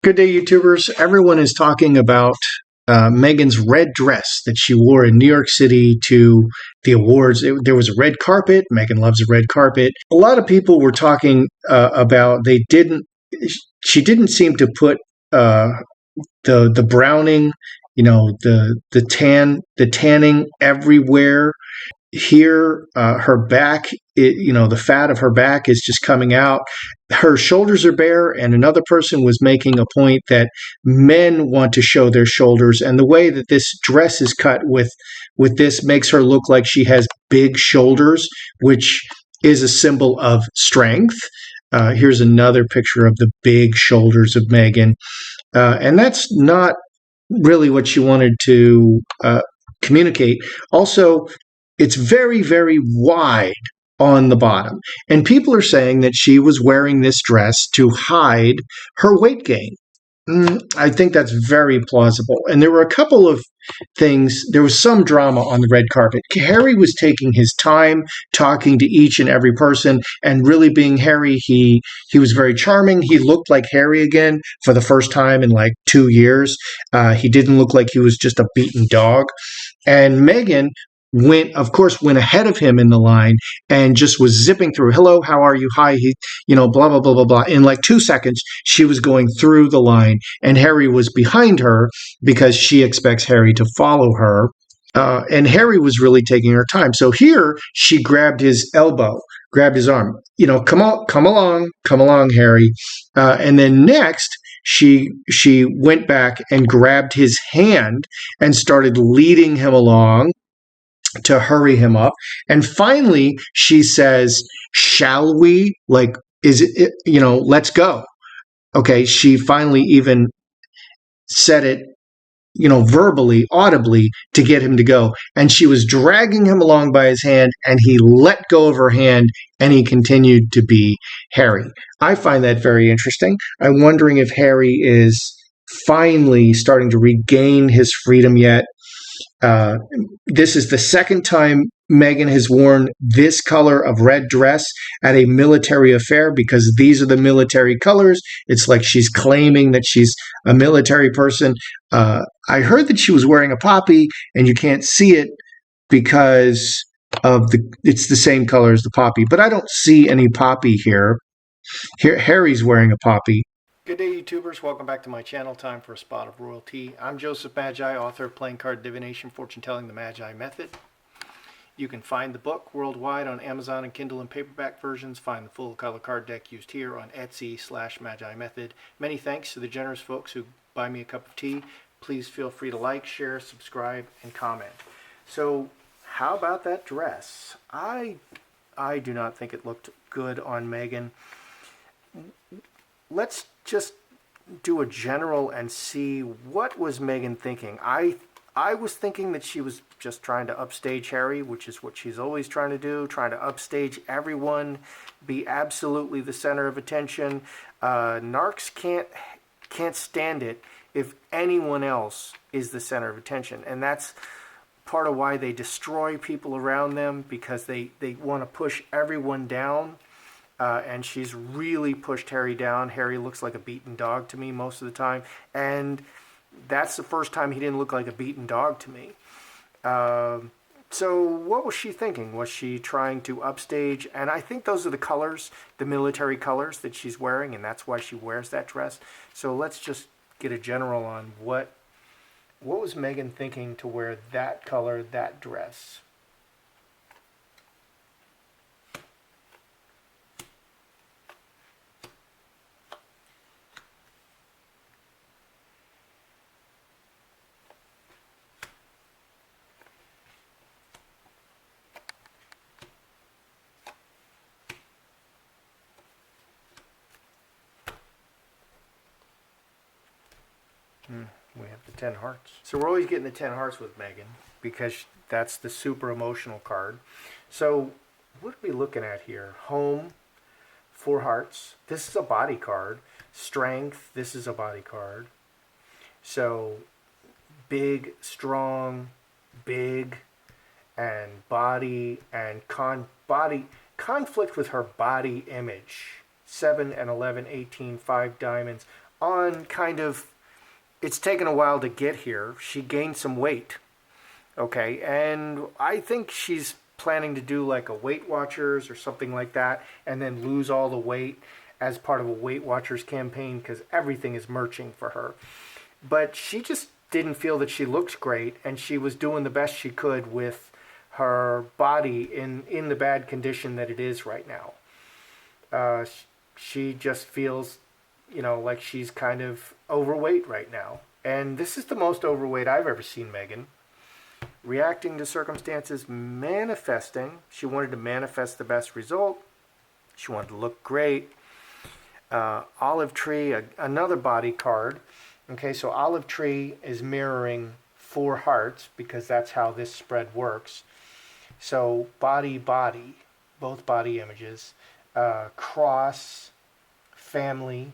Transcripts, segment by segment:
Good day, YouTubers. Everyone is talking about Meghan's red dress that she wore in New York City to the awards. There was a red carpet. Meghan loves a red carpet. A lot of people were talking about she didn't seem to put uh, the browning, the tanning everywhere. Here, her back, the fat of her back is just coming out. Her shoulders are bare, and another person was making a point that men want to show their shoulders, and the way that this dress is cut with this makes her look like she has big shoulders, which is a symbol of strength. Here's another picture of the big shoulders of Meghan, and that's not really what she wanted to communicate. Also, it's very, very wide on the bottom. And people are saying that she was wearing this dress to hide her weight gain. I think that's very plausible. And there were a couple of things. There was some drama on the red carpet. Harry was taking his time talking to each and every person and really being Harry. He was very charming. He looked like Harry again for the first time in like 2 years. He didn't look like he was just a beaten dog. And Meghan went ahead of him in the line and just was zipping through. Hello, how are you? Hi, blah, blah, blah, blah, blah. In like 2 seconds, she was going through the line, and Harry was behind her because she expects Harry to follow her. And Harry was really taking her time. So here she grabbed his elbow, grabbed his arm. Come on, come along, Harry. And then next, she went back and grabbed his hand and started leading him along to hurry him up. And finally, she says, "Shall we? Like, is it, let's go." Okay. She finally even said it, verbally, audibly to get him to go. And she was dragging him along by his hand, and he let go of her hand and he continued to be Harry. I find that very interesting. I'm wondering if Harry is finally starting to regain his freedom yet. This is the second time Meghan has worn this color of red dress at a military affair because these are the military colors. It's like she's claiming that she's a military person. I heard that she was wearing a poppy, and you can't see it because it's the same color as the poppy, but I don't see any poppy here. Here, Harry's wearing a poppy. Good day, YouTubers. Welcome back to my channel. Time for a spot of royalty. I'm Joseph Magi, author of Playing Card Divination, Fortune Telling the Magi Method. You can find the book worldwide on Amazon and Kindle and paperback versions. Find the full color card deck used here on Etsy/Magi Method. Many thanks to the generous folks who buy me a cup of tea. Please feel free to like, share, subscribe, and comment. So, how about that dress? I do not think it looked good on Meghan. Let's just do a general and see what was Meghan thinking. I was thinking that she was just trying to upstage Harry, which is what she's always trying to do, trying to upstage everyone, be absolutely the center of attention. Narcs can't stand it if anyone else is the center of attention, and that's part of why they destroy people around them, because they want to push everyone down. And she's really pushed Harry down. Harry looks like a beaten dog to me most of the time. And that's the first time he didn't look like a beaten dog to me. So what was she thinking? Was she trying to upstage? And I think those are the colors, the military colors that she's wearing, and that's why she wears that dress. So let's just get a general on what was Meghan thinking to wear that color, that dress. We have the 10 hearts. So we're always getting the 10 hearts with Meghan because that's the super emotional card. So what are we looking at here? Home, 4 hearts. This is a body card. Strength, this is a body card. So big, strong, big, and body, and conflict with her body image. 7 and 11, 18, 5 diamonds. on kind of, it's taken a while to get here. She gained some weight, okay, and I think she's planning to do like a Weight Watchers or something like that, and then lose all the weight as part of a Weight Watchers campaign because everything is merching for her. But she just didn't feel that she looked great, and she was doing the best she could with her body in the bad condition that it is right now. Uh, she just feels, like she's kind of overweight right now. And this is the most overweight I've ever seen Meghan. Reacting to circumstances, manifesting. She wanted to manifest the best result. She wanted to look great. Olive tree, another body card. Okay, so olive tree is mirroring 4 hearts because that's how this spread works. So body, both body images. Cross, family,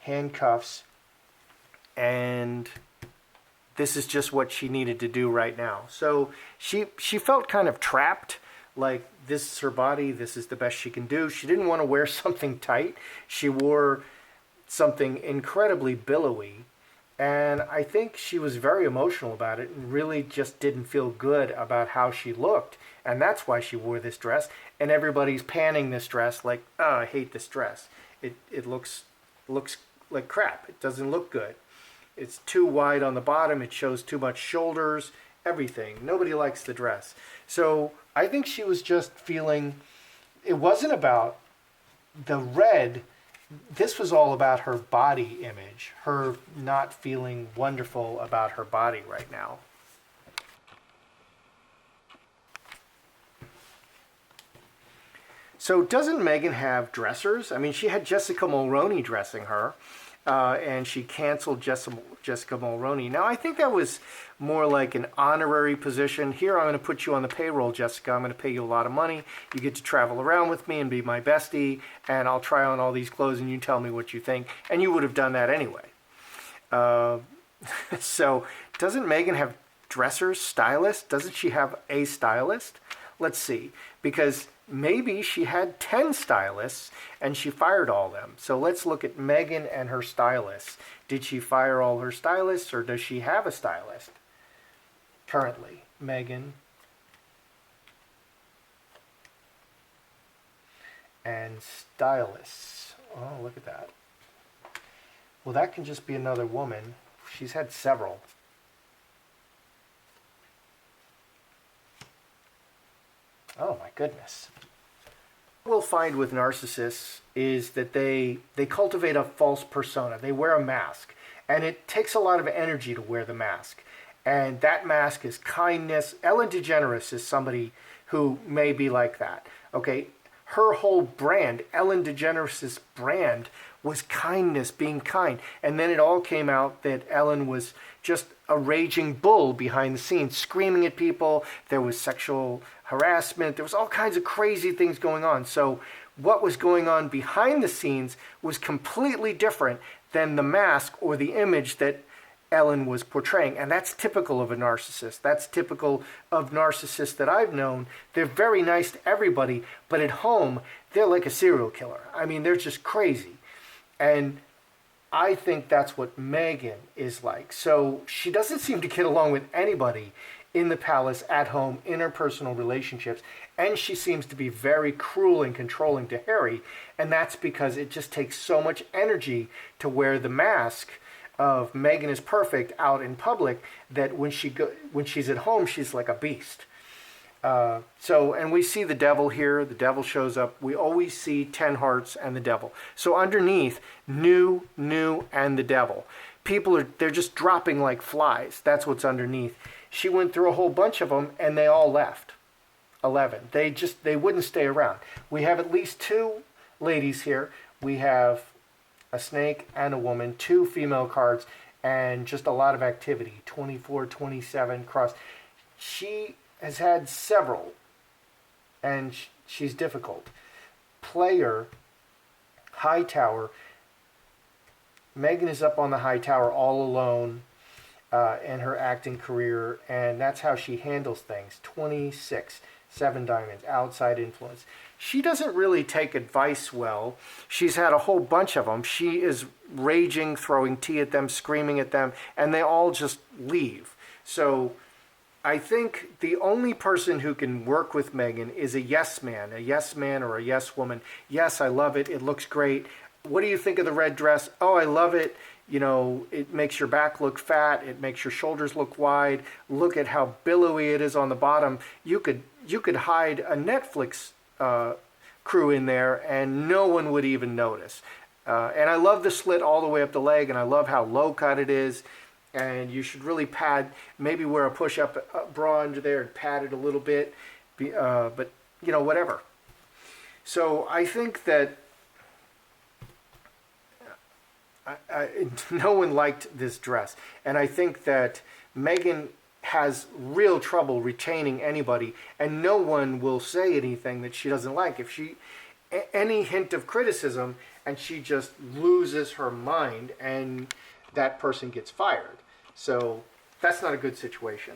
handcuffs, and this is just what she needed to do right now. So she felt kind of trapped, like this is her body, this is the best she can do. She didn't want to wear something tight. She wore something incredibly billowy, and I think she was very emotional about it and really just didn't feel good about how she looked, and that's why she wore this dress. And everybody's panning this dress like, oh, I hate this dress. It looks like crap. It doesn't look good. It's too wide on the bottom. It shows too much shoulders, everything. Nobody likes the dress. So I think she was just feeling, it wasn't about the red. This was all about her body image, her not feeling wonderful about her body right now. So doesn't Meghan have dressers? I mean, she had Jessica Mulroney dressing her, and she canceled Jessica Mulroney. Now, I think that was more like an honorary position. Here, I'm going to put you on the payroll, Jessica. I'm going to pay you a lot of money. You get to travel around with me and be my bestie, and I'll try on all these clothes, and you tell me what you think. And you would have done that anyway. So doesn't Meghan have dressers, stylists? Doesn't she have a stylist? Let's see, because maybe she had 10 stylists and she fired all of them. So let's look at Meghan and her stylists. Did she fire all her stylists, or does she have a stylist currently? Meghan and stylists. Oh, look at that. Well, that can just be another woman. She's had several. Oh my goodness. What we'll find with narcissists is that they cultivate a false persona. They wear a mask, and it takes a lot of energy to wear the mask. And that mask is kindness. Ellen DeGeneres is somebody who may be like that. Okay, her whole brand, Ellen DeGeneres' brand, was kindness, being kind. And then it all came out that Ellen was just a raging bull behind the scenes, screaming at people. There was sexual harassment. There was all kinds of crazy things going on. So what was going on behind the scenes was completely different than the mask or the image that Ellen was portraying. And that's typical of a narcissist. That's typical of narcissists that I've known. They're very nice to everybody, but at home, they're like a serial killer. I mean, they're just crazy. And I think that's what Meghan is like. So she doesn't seem to get along with anybody in the palace, at home, interpersonal relationships. And she seems to be very cruel and controlling to Harry. And that's because it just takes so much energy to wear the mask of Meghan is perfect out in public that when she's at home, she's like a beast. And we see the devil here. The devil shows up. We always see 10 hearts and the devil. So underneath, new, and the devil. They're just dropping like flies. That's what's underneath. She went through a whole bunch of them, and they all left. 11. They wouldn't stay around. We have at least 2 ladies here. We have a snake and a woman, 2 female cards, and just a lot of activity. 24, 27, cross. She has had several, and she's difficult. Player, high tower. Meghan is up on the high tower all alone in her acting career, and that's how she handles things. 26. 7 diamonds, outside influence. She doesn't really take advice well. She's had a whole bunch of them. She is raging, throwing tea at them, screaming at them, and they all just leave. So I think the only person who can work with Meghan is a yes man or a yes woman. Yes, I love it. It looks great. What do you think of the red dress? Oh, I love it. You know, it makes your back look fat. It makes your shoulders look wide. Look at how billowy it is on the bottom. You could hide a Netflix crew in there and no one would even notice. And I love the slit all the way up the leg, and I love how low cut it is. And you should really pad, maybe wear a push-up bra under there and pad it a little bit, but you know, whatever. So I think that no one liked this dress, and I think that Meghan has real trouble retaining anybody, and no one will say anything that she doesn't like. If she any hint of criticism, and she just loses her mind, and that person gets fired. So that's not a good situation.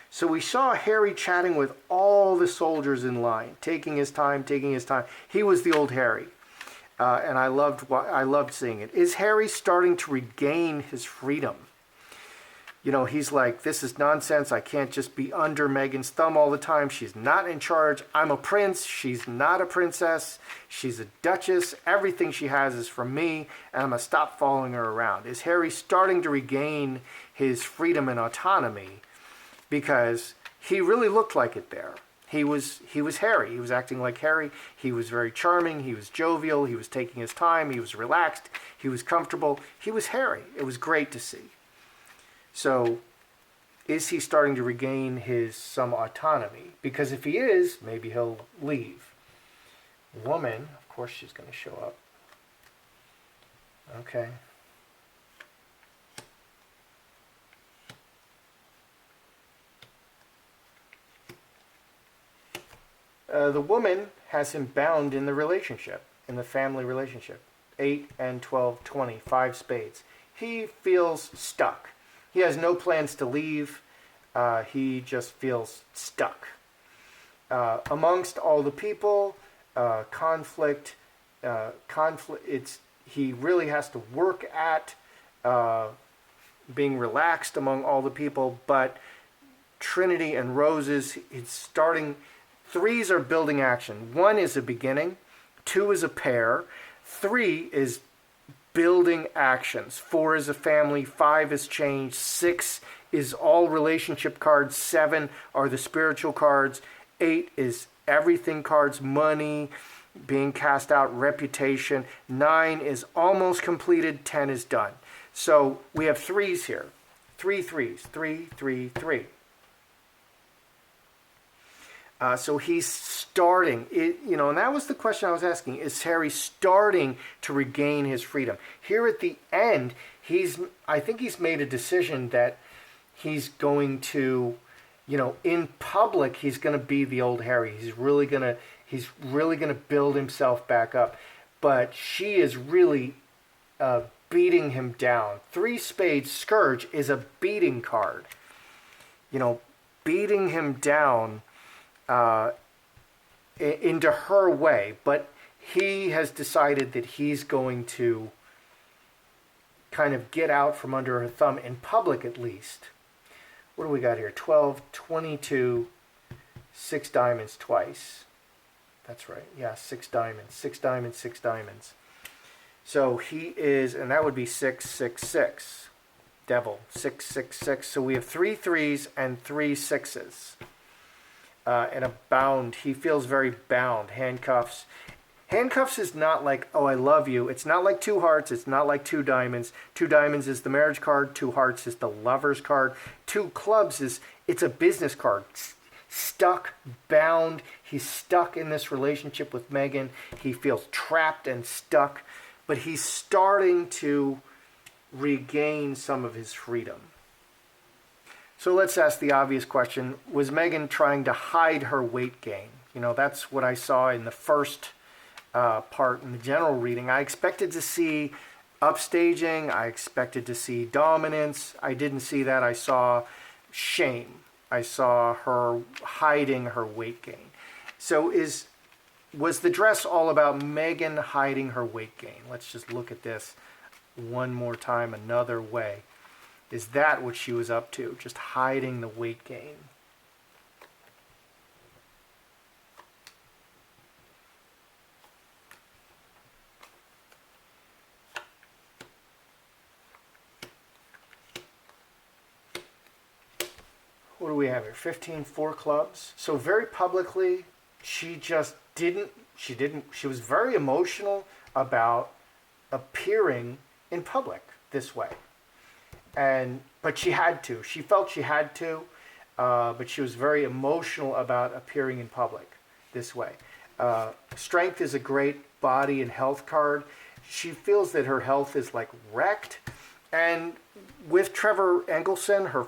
So we saw Harry chatting with all the soldiers in line, taking his time. He was the old Harry, and I loved seeing it. Is Harry starting to regain his freedom? You know, he's like, this is nonsense. I can't just be under Meghan's thumb all the time. She's not in charge. I'm a prince. She's not a princess. She's a duchess. Everything she has is from me, and I'm going to stop following her around. Is Harry starting to regain his freedom and autonomy? Because he really looked like it there. He was Harry. He was acting like Harry. He was very charming. He was jovial. He was taking his time. He was relaxed. He was comfortable. He was Harry. It was great to see. So, is he starting to regain some autonomy? Because if he is, maybe he'll leave. Woman, of course she's going to show up. Okay. The woman has him bound in the relationship, in the family relationship. 8 and 12, 20, 5 spades. He feels stuck. He has no plans to leave. He just feels stuck. Amongst all the people, conflict. He really has to work at being relaxed among all the people. But Trinity and Roses, it's starting. 3s are building action. 1 is a beginning. 2 is a pair. 3 is building actions. 4 is a family. 5 is change. 6 is all relationship cards. 7 are the spiritual cards. 8 is everything cards, money, being cast out, reputation. 9 is almost completed. 10 is done. So we have 3s here. 3 3s. 3, 3, 3. So he's starting, and that was the question I was asking. Is Harry starting to regain his freedom? Here at the end, I think he's made a decision that he's going to, in public, he's going to be the old Harry. He's really going to build himself back up. But she is really beating him down. 3 spades, Scourge, is a beating card. Beating him down into her way, but he has decided that he's going to kind of get out from under her thumb in public, at least. What do we got here? 12, 22, 6 diamonds twice. That's right. Yeah, 6 diamonds. 6 diamonds, 6 diamonds. So he is, and that would be 6, 6, 6. Devil, 6, 6, 6. So we have 3 3s and 3 6s. And a bound. He feels very bound. Handcuffs. Handcuffs is not like, oh, I love you. It's not like 2 hearts. It's not like 2 diamonds. 2 diamonds is the marriage card. 2 hearts is the lover's card. 2 clubs it's a business card. Stuck, bound. He's stuck in this relationship with Meghan. He feels trapped and stuck. But he's starting to regain some of his freedom. So let's ask the obvious question. Was Meghan trying to hide her weight gain? That's what I saw in the first part in the general reading. I expected to see upstaging. I expected to see dominance. I didn't see that. I saw shame. I saw her hiding her weight gain. So was the dress all about Meghan hiding her weight gain? Let's just look at this one more time another way. Is that what she was up to? Just hiding the weight gain? What do we have here? 15 4 clubs. So very publicly, she just didn't, she was very emotional about appearing in public this way. But she had to. She felt she had to, but she was very emotional about appearing in public this way. Strength is a great body and health card. She feels that her health is like wrecked. And with Trevor Engelson, her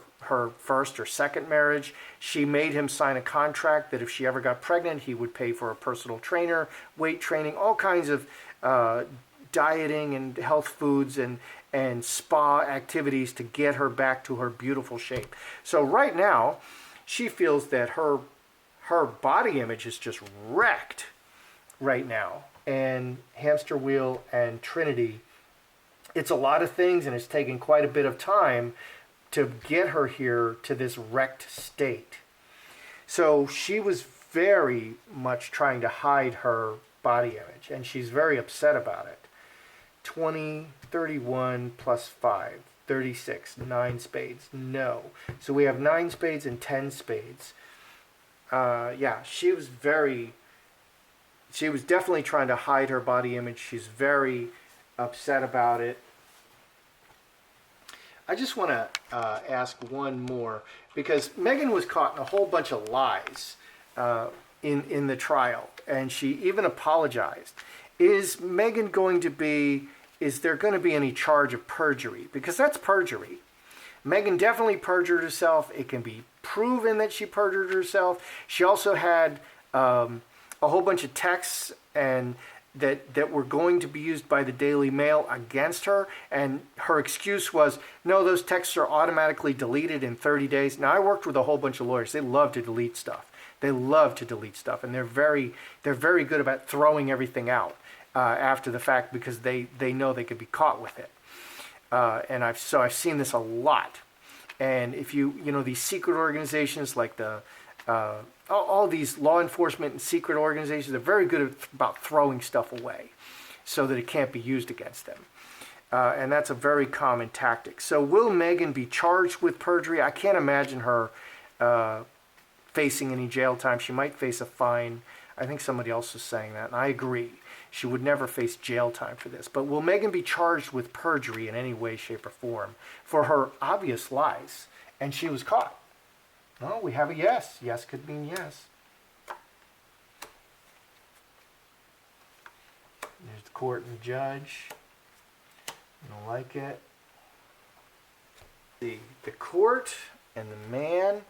first or second marriage, she made him sign a contract that if she ever got pregnant, he would pay for a personal trainer, weight training, all kinds of dieting and health foods and spa activities to get her back to her beautiful shape. So right now, she feels that her body image is just wrecked right now. And Hamster Wheel and Trinity, it's a lot of things, and it's taken quite a bit of time to get her here to this wrecked state. So she was very much trying to hide her body image, and she's very upset about it. 20, 31 plus 5, 36, 9 spades. No. So we have 9 spades and 10 spades. Yeah, she was definitely trying to hide her body image. She's very upset about it. I just want to ask one more, because Meghan was caught in a whole bunch of lies in the trial, and she even apologized. Is there going to be any charge of perjury? Because that's perjury. Meghan definitely perjured herself. It can be proven that she perjured herself. She also had a whole bunch of texts and that were going to be used by the Daily Mail against her, and her excuse was, no, those texts are automatically deleted in 30 days. Now, I worked with a whole bunch of lawyers. They love to delete stuff. And they're very good about throwing everything out after the fact, because they know they could be caught with it. And I've seen this a lot. And if these secret organizations like all these law enforcement and secret organizations are very good about throwing stuff away so that it can't be used against them. And that's a very common tactic. So will Meghan be charged with perjury? I can't imagine her facing any jail time. She might face a fine. I think somebody else was saying that, and I agree. She would never face jail time for this. But will Meghan be charged with perjury in any way, shape, or form for her obvious lies? And she was caught. No, we have a yes. Yes could mean yes. There's the court and the judge. I don't like it. The court and the man,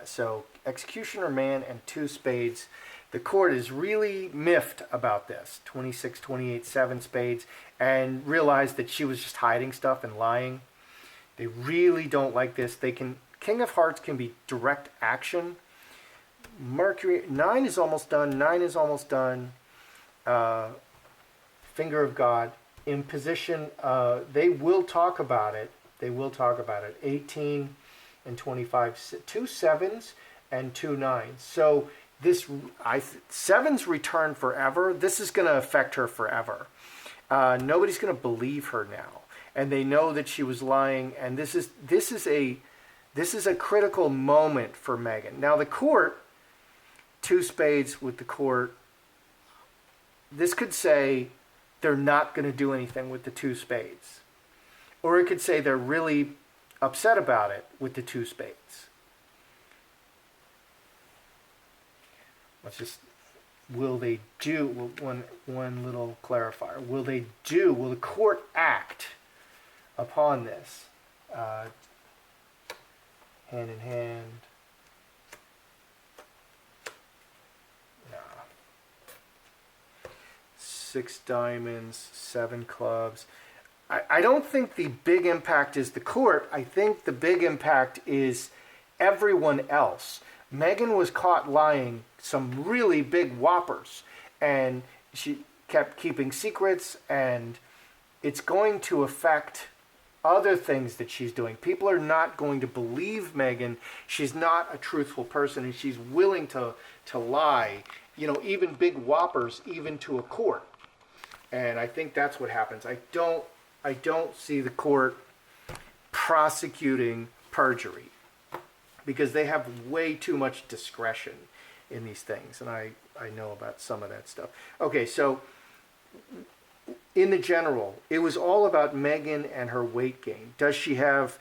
so executioner, man, and 2 spades. The court is really miffed about this. 26, 28, 7 spades, and realized that she was just hiding stuff and lying. They really don't like this. King of Hearts can be direct action. Mercury, 9 is almost done. 9 is almost done. Finger of God. Imposition, they will talk about it. 18 and 25. 2 7s and 2 9s. So sevens return forever. This is going to affect her forever. Nobody's going to believe her now. And they know that she was lying. And this is a critical moment for Meghan. Now the court, 2 spades with the court, this could say they're not going to do anything with the 2 spades. Or it could say they're really upset about it with the 2 spades. Will they do, one little clarifier, will the court act upon this? Hand in hand. Nah. 6 diamonds, 7 clubs. I don't think the big impact is the court. I think the big impact is everyone else. Meghan was caught lying some really big whoppers, and she kept keeping secrets, and it's going to affect other things that she's doing. People are not going to believe Meghan. She's not a truthful person, and she's willing to lie, even big whoppers, even to a court. And I think that's what happens. I don't see the court prosecuting perjury because they have way too much discretion in these things, and I know about some of that stuff. Okay, so in the general, it was all about Meghan and her weight gain. Does she have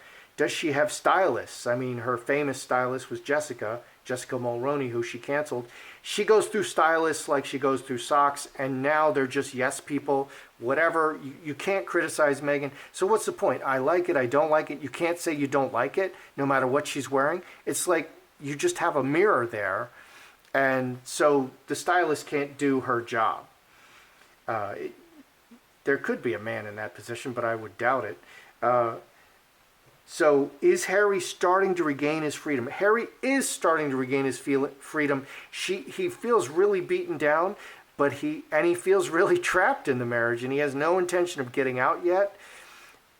stylists? I mean, her famous stylist was Jessica Mulroney, who she canceled. She goes through stylists like she goes through socks, and now they're just yes people, whatever. You can't criticize Meghan. So what's the point? I like it, I don't like it. You can't say you don't like it, no matter what she's wearing. It's like you just have a mirror there, and so the stylist can't do her job. There could be a man in that position, but I would doubt it. So is Harry starting to regain his freedom? Harry is starting to regain his freedom. He feels really beaten down, but he feels really trapped in the marriage, and he has no intention of getting out yet.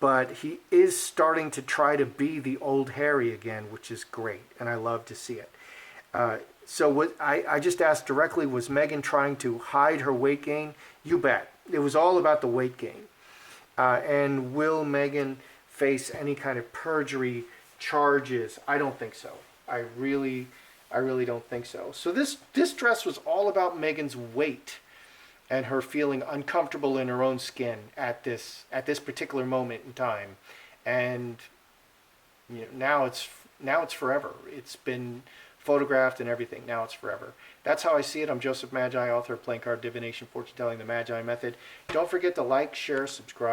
But he is starting to try to be the old Harry again, which is great, and I love to see it. So what I just asked directly, was Meghan trying to hide her weight gain? You bet. It was all about the weight gain. And will Meghan face any kind of perjury charges? I don't think so. I really don't think so. So this dress was all about Meghan's weight and her feeling uncomfortable in her own skin at this particular moment in time. And now it's forever. It's been photographed and everything. Now it's forever. That's how I see it. I'm Joseph Magi, author of Playing Card Divination, Fortune Telling, the Magi Method. Don't forget to like, share, subscribe.